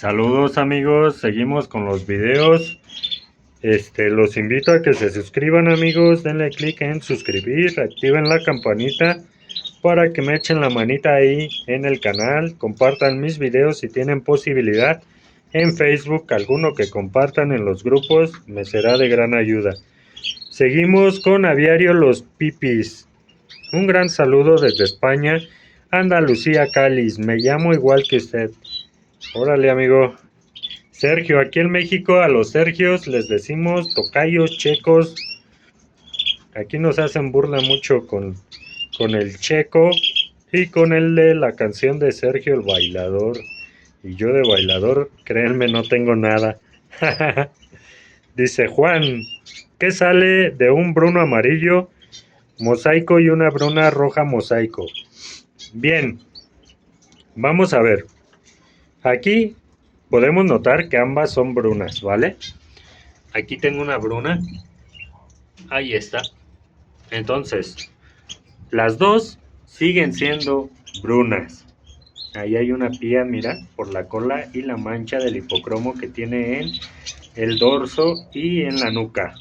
Saludos amigos, seguimos con los videos. Los invito a que se suscriban amigos, denle clic en suscribir, activen la campanita para que me echen la manita ahí en el canal, compartan mis videos si tienen posibilidad en Facebook, alguno que compartan en los grupos, me será de gran ayuda. Seguimos con Aviario Los Pipis. Un gran saludo desde España, Andalucía, Cáliz, me llamo igual que usted. Órale amigo. Sergio, aquí en México a los Sergios les decimos tocayos, checos. Aquí nos hacen burla mucho con el checo y con el de la canción de Sergio el Bailador. Y yo de bailador, créanme, no tengo nada. Dice Juan, ¿qué sale de un Bruno amarillo, mosaico y una Bruna roja mosaico? Bien, vamos a ver. Aquí podemos notar que ambas son brunas, ¿vale? Aquí tengo una bruna. Ahí está. Entonces, las dos siguen siendo brunas. Ahí hay una pía, mira, por la cola y la mancha del hipocromo que tiene en el dorso y en la nuca.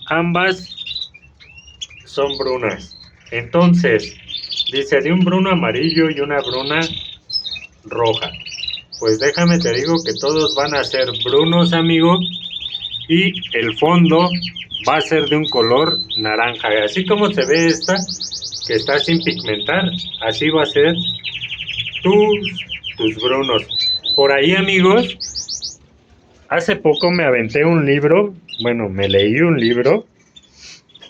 Ambas son brunas. Entonces, dice de un bruno amarillo y una bruna roja. Pues déjame te digo que todos van a ser brunos, amigo, y el fondo va a ser de un color naranja. Así como se ve esta, que está sin pigmentar, así va a ser tus brunos. Por ahí, amigos, hace poco me aventé un libro, bueno, me leí un libro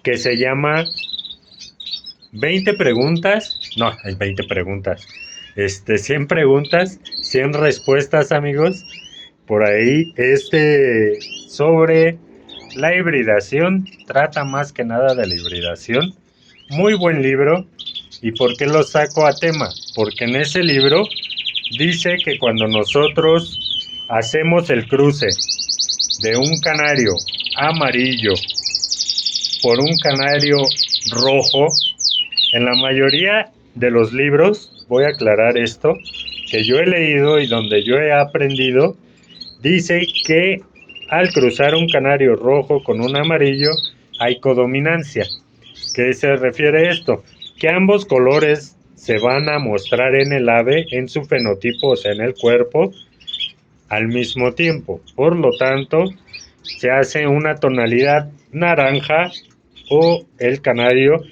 que se llama 20 preguntas, no, hay 20 preguntas, 100 preguntas, 100 respuestas, amigos. Por ahí, sobre la hibridación, trata más que nada de la hibridación. Muy buen libro. ¿Y por qué lo saco a tema? Porque en ese libro dice que cuando nosotros hacemos el cruce de un canario amarillo por un canario rojo, en la mayoría de los libros, voy a aclarar esto, que yo he leído y donde yo he aprendido, dice que al cruzar un canario rojo con un amarillo hay codominancia. ¿Qué se refiere a esto? Que ambos colores se van a mostrar en el ave, en su fenotipo, o sea, en el cuerpo, al mismo tiempo. Por lo tanto, se hace una tonalidad naranja o el canario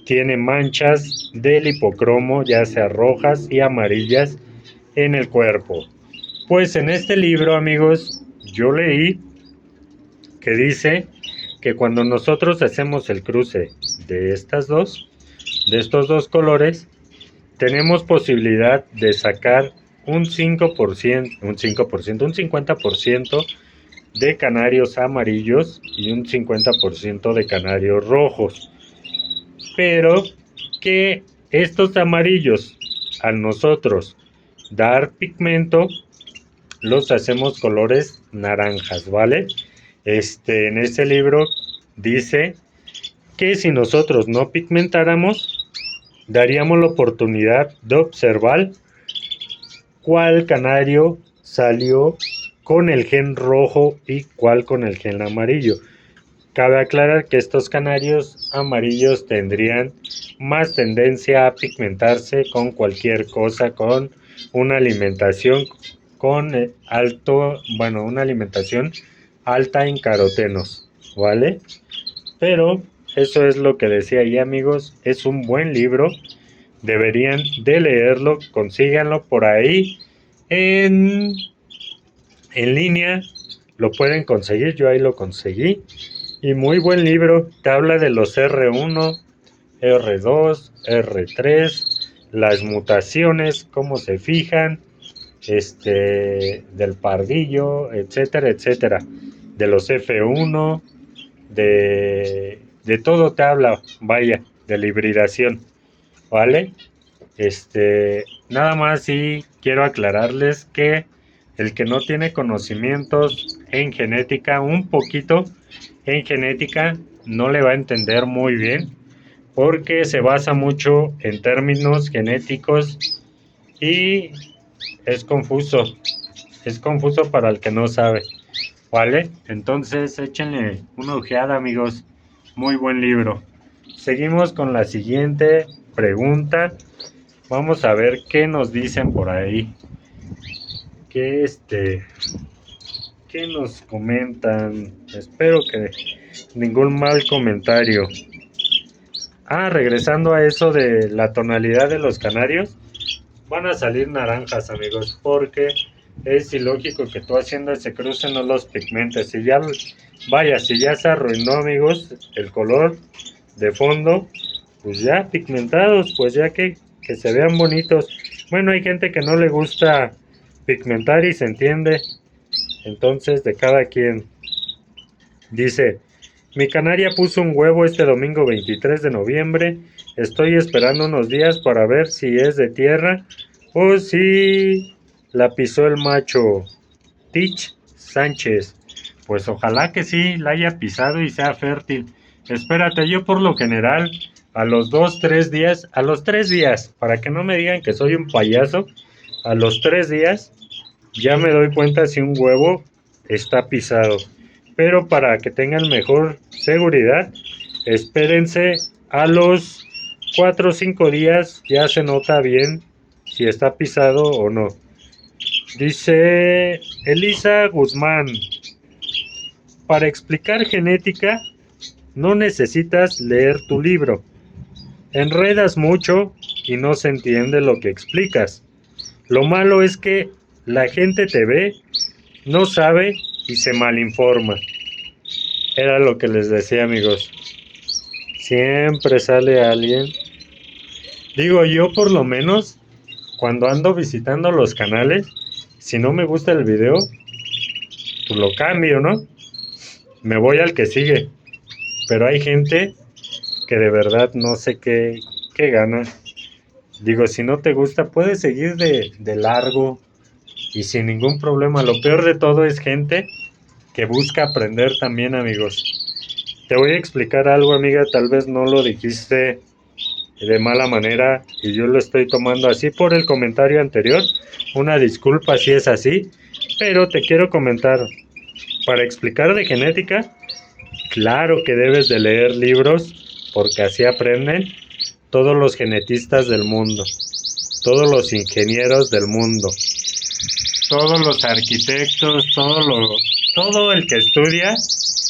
tiene manchas del hipocromo, ya sea rojas y amarillas, en el cuerpo. Pues en este libro, amigos, yo leí que dice que cuando nosotros hacemos el cruce de de estos dos colores, tenemos posibilidad de sacar un 5%, un 50% de canarios amarillos y un 50% de canarios rojos. Pero que estos amarillos, al nosotros dar pigmento, los hacemos colores naranjas, ¿vale? En este libro dice que si nosotros no pigmentáramos, daríamos la oportunidad de observar cuál canario salió con el gen rojo y cuál con el gen amarillo. Cabe aclarar que estos canarios amarillos tendrían más tendencia a pigmentarse con cualquier cosa, con una alimentación una alimentación alta en carotenos, ¿vale? Pero eso es lo que decía ahí, amigos, es un buen libro, deberían de leerlo, consíganlo por ahí en línea, lo pueden conseguir, yo ahí lo conseguí, y muy buen libro, te habla de los R1, R2, R3, las mutaciones, cómo se fijan, del pardillo, etcétera, etcétera, de los F1, de todo te habla, vaya, de la hibridación, ¿vale? Nada más y quiero aclararles que el que no tiene conocimientos en genética, un poquito en genética, no le va a entender muy bien, porque se basa mucho en términos genéticos y es confuso para el que no sabe, ¿vale? Entonces échenle una ojeada, amigos, muy buen libro. Seguimos con la siguiente pregunta. Vamos a ver qué nos dicen por ahí. ¿Qué qué nos comentan? Espero que ningún mal comentario. Regresando a eso de la tonalidad de los canarios, van a salir naranjas, amigos, porque es ilógico que tú haciendo ese cruce no los pigmentes. Si ya se arruinó, amigos, el color de fondo, pues ya pigmentados, pues ya que se vean bonitos. Bueno, hay gente que no le gusta pigmentar y se entiende, entonces de cada quien. Dice, mi canaria puso un huevo este domingo 23 de noviembre. Estoy esperando unos días para ver si es de tierra o si la pisó el macho. Tich Sánchez. Pues ojalá que sí la haya pisado y sea fértil. Espérate, yo por lo general a los 2, 3 días, a los 3 días, para que no me digan que soy un payaso, a los 3 días ya me doy cuenta si un huevo está pisado. Pero para que tengan mejor seguridad, espérense a los 4 o 5 días, ya se nota bien si está pisado o no. Dice Elisa Guzmán, para explicar genética no necesitas leer tu libro. Enredas mucho y no se entiende lo que explicas. Lo malo es que la gente te ve, no sabe y se malinforma. Era lo que les decía, amigos. Siempre sale alguien. Digo, yo por lo menos, cuando ando visitando los canales, si no me gusta el video, pues lo cambio, ¿no? Me voy al que sigue. Pero hay gente que de verdad no sé qué gana. Digo, si no te gusta, puedes seguir de largo y sin ningún problema. Lo peor de todo es gente que busca aprender también, amigos. Te voy a explicar algo, amiga, tal vez no lo dijiste de mala manera y yo lo estoy tomando así por el comentario anterior. Una disculpa si es así, pero te quiero comentar, para explicar de genética, claro que debes de leer libros porque así aprenden todos los genetistas del mundo, todos los ingenieros del mundo, todos los arquitectos, todo el que estudia.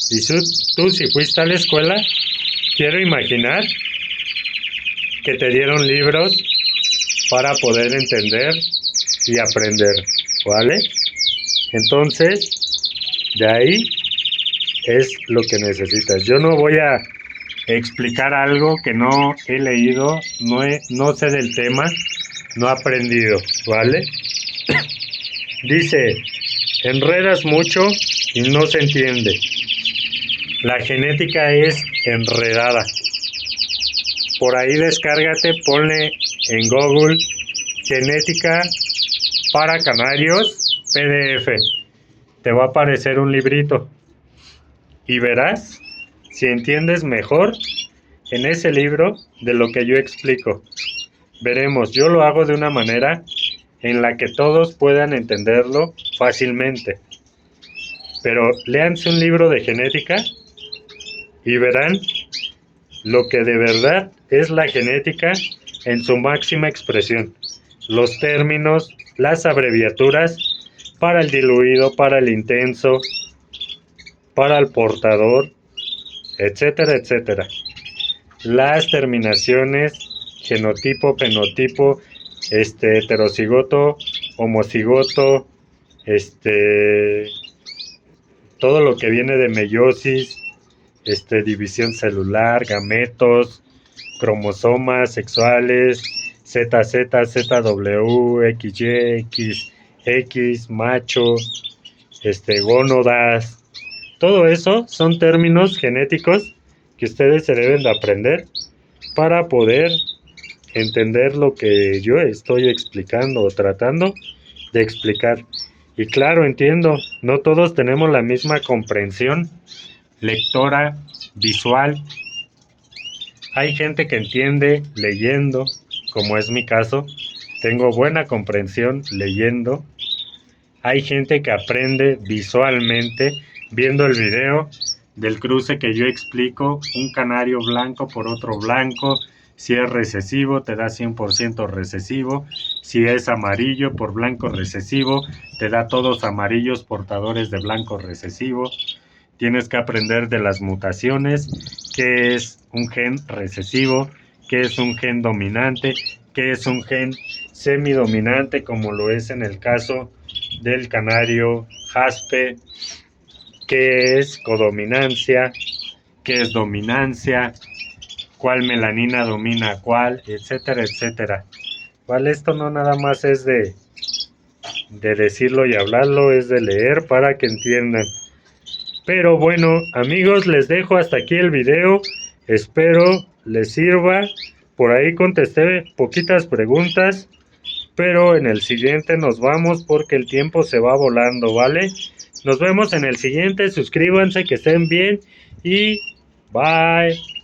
Y tú si fuiste a la escuela, quiero imaginar que te dieron libros para poder entender y aprender, ¿vale? Entonces, de ahí es lo que necesitas. Yo no voy a explicar algo que no he leído, no sé del tema, no he aprendido, ¿vale? Dice, enredas mucho y no se entiende. La genética es enredada. Por ahí descárgate, ponle en Google genética para canarios PDF. Te va a aparecer un librito y verás si entiendes mejor en ese libro de lo que yo explico. Veremos, yo lo hago de una manera en la que todos puedan entenderlo fácilmente. Pero léanse un libro de genética y verán lo que de verdad es la genética en su máxima expresión. Los términos, las abreviaturas para el diluido, para el intenso, para el portador, etcétera, etcétera. Las terminaciones, genotipo, fenotipo, heterocigoto, homocigoto, todo lo que viene de meiosis, división celular, gametos, cromosomas sexuales, ZZ, ZW, XY, XX, macho, gónodas. Todo eso son términos genéticos que ustedes se deben de aprender para poder entender lo que yo estoy explicando o tratando de explicar. Y claro, entiendo, no todos tenemos la misma comprensión lectora, visual. Hay gente que entiende leyendo, como es mi caso. tengo buena comprensión leyendo. Hay gente que aprende visualmente viendo el video del cruce que yo explico, un canario blanco por otro blanco. Si es recesivo, te da 100% recesivo. Si es amarillo por blanco recesivo, te da todos amarillos portadores de blanco recesivo. Tienes que aprender de las mutaciones, qué es un gen recesivo, qué es un gen dominante, qué es un gen semidominante, como lo es en el caso del canario jaspe, qué es codominancia, qué es dominancia, cuál melanina domina a cuál, etcétera, etcétera. Vale, esto no nada más es de decirlo y hablarlo, es de leer para que entiendan. Pero bueno, amigos, les dejo hasta aquí el video. Espero les sirva. Por ahí contesté poquitas preguntas, pero en el siguiente nos vamos porque el tiempo se va volando, ¿vale? Nos vemos en el siguiente. Suscríbanse, que estén bien y bye.